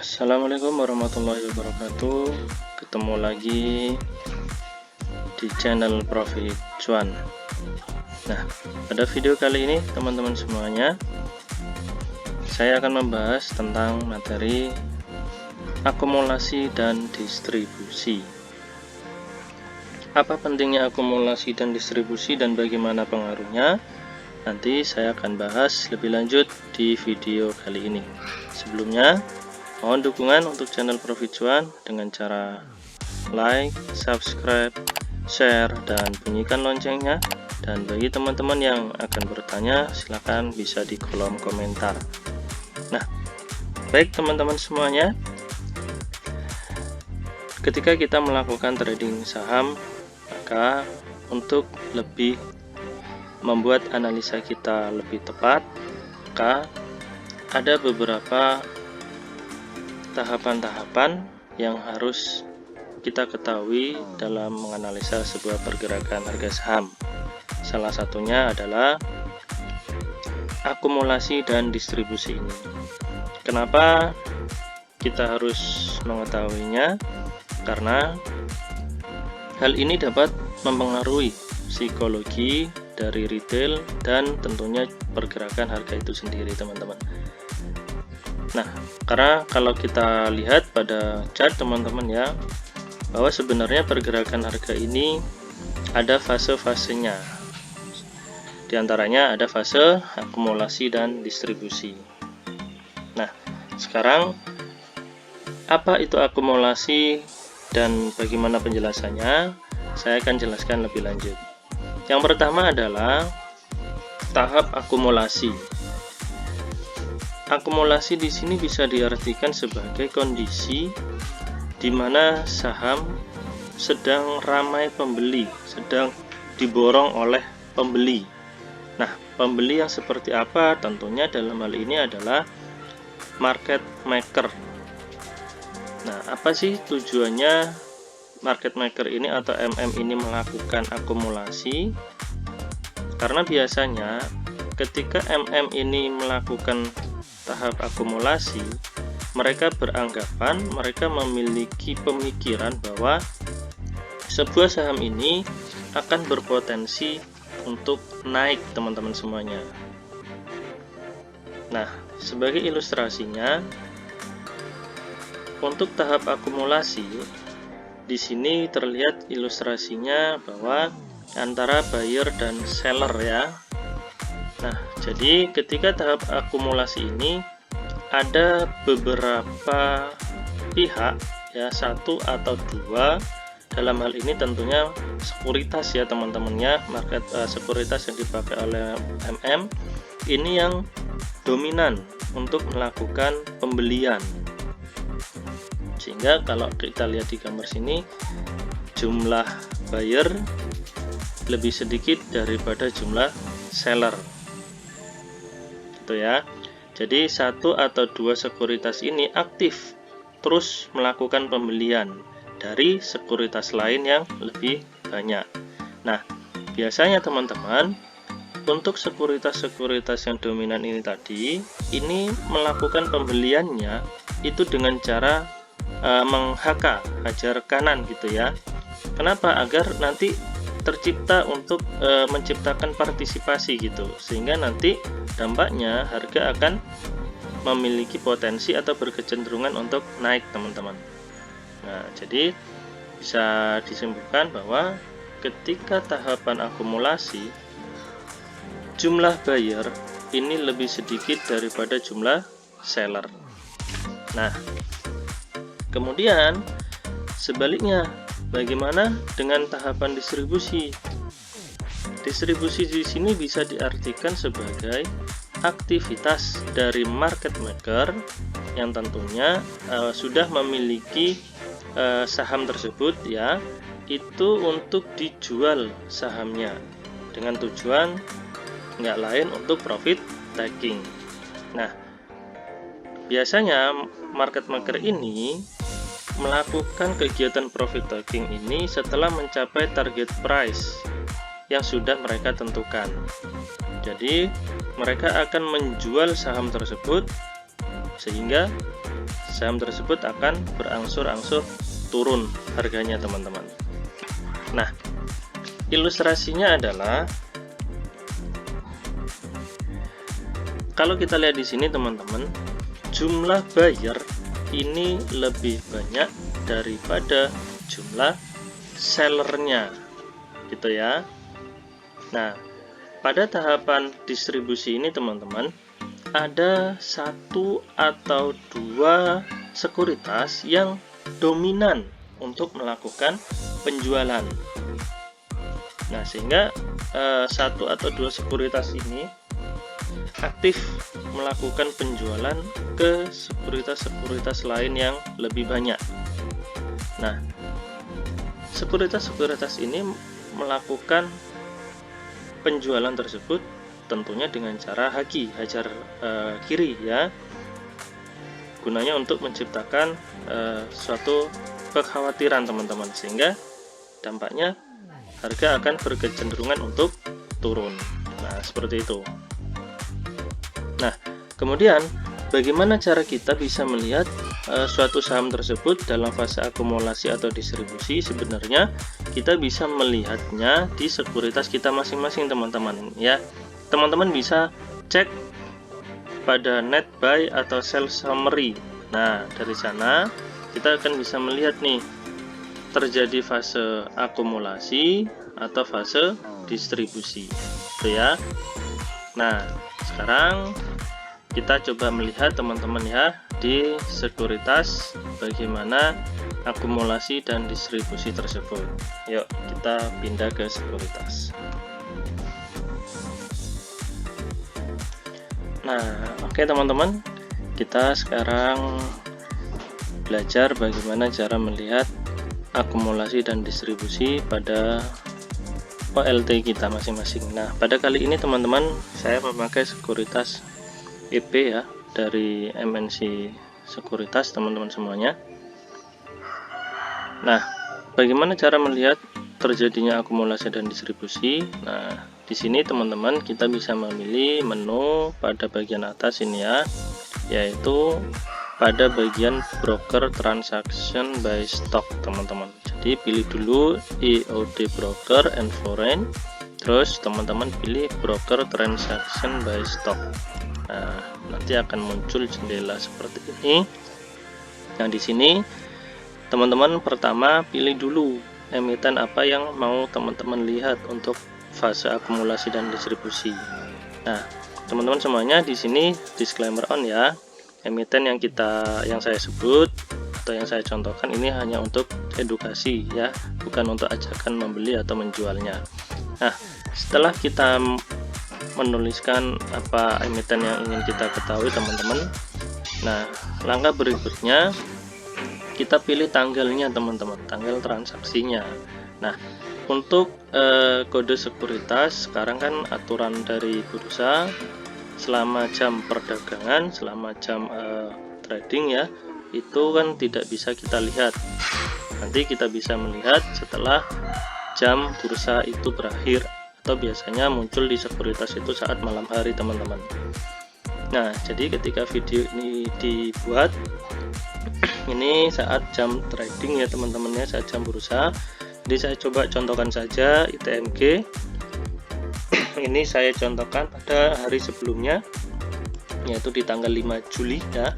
Assalamualaikum warahmatullahi wabarakatuh. Ketemu lagi di channel Profit Cuan. Nah, pada video kali ini teman-teman semuanya, saya akan membahas tentang materi akumulasi dan distribusi. Apa pentingnya akumulasi dan distribusi dan bagaimana pengaruhnya? Nanti saya akan bahas lebih lanjut di video kali ini. Sebelumnya, mohon dukungan untuk channel Profit Cuan dengan cara like, subscribe, share, dan bunyikan loncengnya. Dan bagi teman-teman yang akan bertanya, silakan bisa di kolom komentar. Nah, baik teman-teman semuanya, ketika kita melakukan trading saham, maka untuk lebih membuat analisa kita lebih tepat, maka ada beberapa tahapan-tahapan yang harus kita ketahui dalam menganalisa sebuah pergerakan harga saham. Salah satunya adalah akumulasi dan distribusi ini. Kenapa kita harus mengetahuinya? Karena hal ini dapat mempengaruhi psikologi dari retail dan tentunya pergerakan harga itu sendiri, teman-teman. Nah, karena kalau kita lihat pada chart teman-teman ya, bahwa sebenarnya pergerakan harga ini ada fase-fasenya. Di antaranya ada fase akumulasi dan distribusi. Nah, sekarang apa itu akumulasi dan bagaimana penjelasannya? Saya akan jelaskan lebih lanjut. Yang pertama adalah tahap akumulasi. Akumulasi di sini bisa diartikan sebagai kondisi di mana saham sedang ramai pembeli, sedang diborong oleh pembeli. Nah, pembeli yang seperti apa? Tentunya dalam hal ini adalah market maker. Nah, apa sih tujuannya market maker ini atau MM ini melakukan akumulasi? Karena biasanya ketika MM ini melakukan tahap akumulasi, mereka beranggapan, mereka memiliki pemikiran bahwa sebuah saham ini akan berpotensi untuk naik, teman-teman semuanya. Nah, sebagai ilustrasinya, untuk tahap akumulasi, di sini terlihat ilustrasinya bahwa antara buyer dan seller ya. Nah, jadi ketika tahap akumulasi ini ada beberapa pihak ya, satu atau dua, dalam hal ini tentunya sekuritas ya teman-temannya, market sekuritas yang dipakai oleh MM ini yang dominan untuk melakukan pembelian. Sehingga kalau kita lihat di gambar sini, jumlah buyer lebih sedikit daripada jumlah seller, gitu ya. Jadi satu atau dua sekuritas ini aktif terus melakukan pembelian dari sekuritas lain yang lebih banyak. Nah, biasanya teman-teman, untuk sekuritas-sekuritas yang dominan ini tadi, ini melakukan pembeliannya itu dengan cara hajar kanan gitu ya. Kenapa? Agar nanti tercipta untuk menciptakan partisipasi gitu, sehingga nanti dampaknya harga akan memiliki potensi atau berkecenderungan untuk naik, teman-teman. Nah, jadi bisa disimpulkan bahwa ketika tahapan akumulasi, jumlah buyer ini lebih sedikit daripada jumlah seller. Nah, kemudian sebaliknya, bagaimana dengan tahapan distribusi? Distribusi di sini bisa diartikan sebagai aktivitas dari market maker yang tentunya sudah memiliki saham tersebut ya, itu untuk dijual sahamnya dengan tujuan nggak lain untuk profit taking. Nah, biasanya market maker ini melakukan kegiatan profit taking ini setelah mencapai target price yang sudah mereka tentukan. Jadi mereka akan menjual saham tersebut sehingga saham tersebut akan berangsur-angsur turun harganya teman-teman. Nah, ilustrasinya adalah kalau kita lihat di sini teman-teman, jumlah buyer ini lebih banyak daripada jumlah sellernya, gitu ya. Nah, pada tahapan distribusi ini teman-teman, ada satu atau dua sekuritas yang dominan untuk melakukan penjualan. Nah, sehingga satu atau dua sekuritas ini aktif melakukan penjualan ke sekuritas-sekuritas lain yang lebih banyak. Nah, sekuritas-sekuritas ini melakukan penjualan tersebut tentunya dengan cara hajar kiri ya, gunanya untuk menciptakan suatu kekhawatiran teman-teman, sehingga dampaknya harga akan berkecenderungan untuk turun. Nah, seperti itu. Nah, kemudian bagaimana cara kita bisa melihat suatu saham tersebut dalam fase akumulasi atau distribusi? Sebenarnya kita bisa melihatnya di sekuritas kita masing-masing teman-teman ya. Teman-teman bisa cek pada net buy atau sell summary. Nah, dari sana kita akan bisa melihat nih terjadi fase akumulasi atau fase distribusi, gitu ya. Nah, sekarang kita coba melihat teman-teman ya di sekuritas bagaimana akumulasi dan distribusi tersebut. Yuk kita pindah ke sekuritas. Nah, oke teman-teman, kita sekarang belajar bagaimana cara melihat akumulasi dan distribusi pada OLT kita masing-masing. Nah, pada kali ini teman-teman saya memakai sekuritas EP ya, dari MNC Sekuritas teman-teman semuanya. Nah, bagaimana cara melihat terjadinya akumulasi dan distribusi? Nah, di sini teman-teman kita bisa memilih menu pada bagian atas ini ya, yaitu pada bagian broker transaction by stock teman-teman. Jadi pilih dulu EOD broker and foreign, terus teman-teman pilih broker transaction by stock. Nah, nanti akan muncul jendela seperti ini. Nah, di sini teman-teman pertama pilih dulu emiten apa yang mau teman-teman lihat untuk fase akumulasi dan distribusi. Nah, teman-teman semuanya di sini disclaimer on ya. Emiten yang saya sebut atau yang saya contohkan ini hanya untuk edukasi ya, bukan untuk ajakan membeli atau menjualnya. Nah, setelah kita menuliskan apa emiten yang ingin kita ketahui teman-teman, nah langkah berikutnya kita pilih tanggalnya teman-teman, tanggal transaksinya. Nah, untuk kode sekuritas sekarang kan aturan dari bursa selama jam perdagangan, selama jam trading ya, itu kan tidak bisa kita lihat. Nanti kita bisa melihat setelah jam bursa itu berakhir, atau biasanya muncul di sekuritas itu saat malam hari teman-teman. Nah, jadi ketika video ini dibuat ini saat jam trading ya teman-teman ya, saat jam bursa. Jadi saya coba contohkan saja ITMG. Ini saya contohkan pada hari sebelumnya, yaitu di tanggal 5 Juli ya.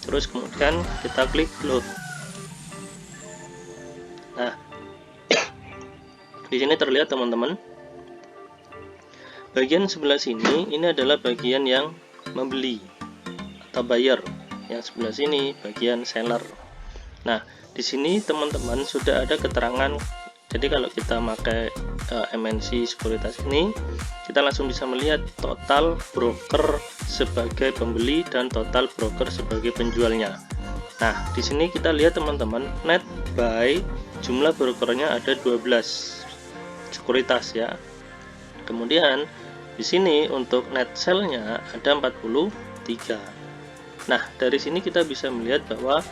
Terus kemudian kita klik load. Nah, di sini terlihat teman-teman, bagian sebelah sini ini adalah bagian yang membeli atau buyer, yang sebelah sini bagian seller. Nah, di sini teman-teman sudah ada keterangan. Jadi kalau kita pakai MNC sekuritas ini, kita langsung bisa melihat total broker sebagai pembeli dan total broker sebagai penjualnya. Nah, di sini kita lihat teman-teman, net buy jumlah brokernya ada 12 sekuritas ya. Kemudian di sini untuk net sell-nya ada 43. Nah, dari sini kita bisa melihat bahwa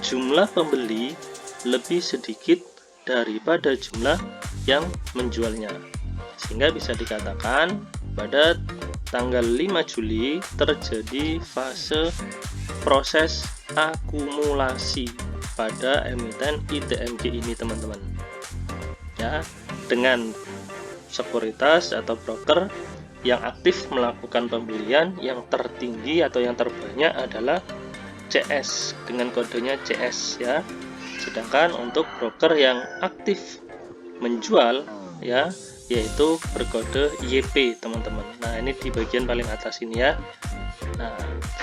jumlah pembeli lebih sedikit daripada jumlah yang menjualnya, sehingga bisa dikatakan pada tanggal 5 Juli terjadi fase proses akumulasi pada emiten ITMG ini teman-teman ya, dengan sekuritas atau broker yang aktif melakukan pembelian. Yang tertinggi atau yang terbanyak adalah CS dengan kodenya CS ya, sedangkan untuk broker yang aktif menjual ya yaitu berkode YP teman-teman. Nah ini di bagian paling atas ini ya. Nah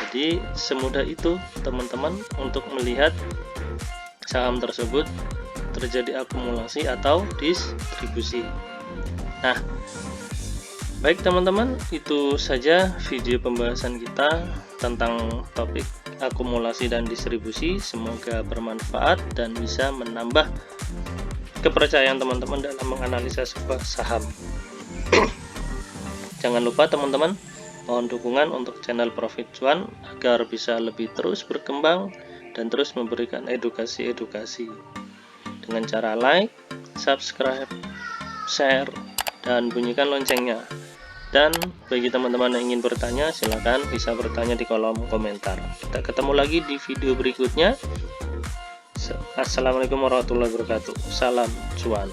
jadi semudah itu teman-teman untuk melihat saham tersebut terjadi akumulasi atau distribusi. Nah baik teman-teman, itu saja video pembahasan kita tentang topik akumulasi dan distribusi. Semoga bermanfaat dan bisa menambah kepercayaan teman-teman dalam menganalisa sebuah saham. Jangan lupa teman-teman, mohon dukungan untuk channel Profit Cuan agar bisa lebih terus berkembang dan terus memberikan edukasi-edukasi dengan cara like, subscribe, share, dan bunyikan loncengnya. Dan bagi teman-teman yang ingin bertanya, silakan bisa bertanya di kolom komentar. Kita ketemu lagi di video berikutnya. Assalamualaikum warahmatullahi wabarakatuh. Salam cuan.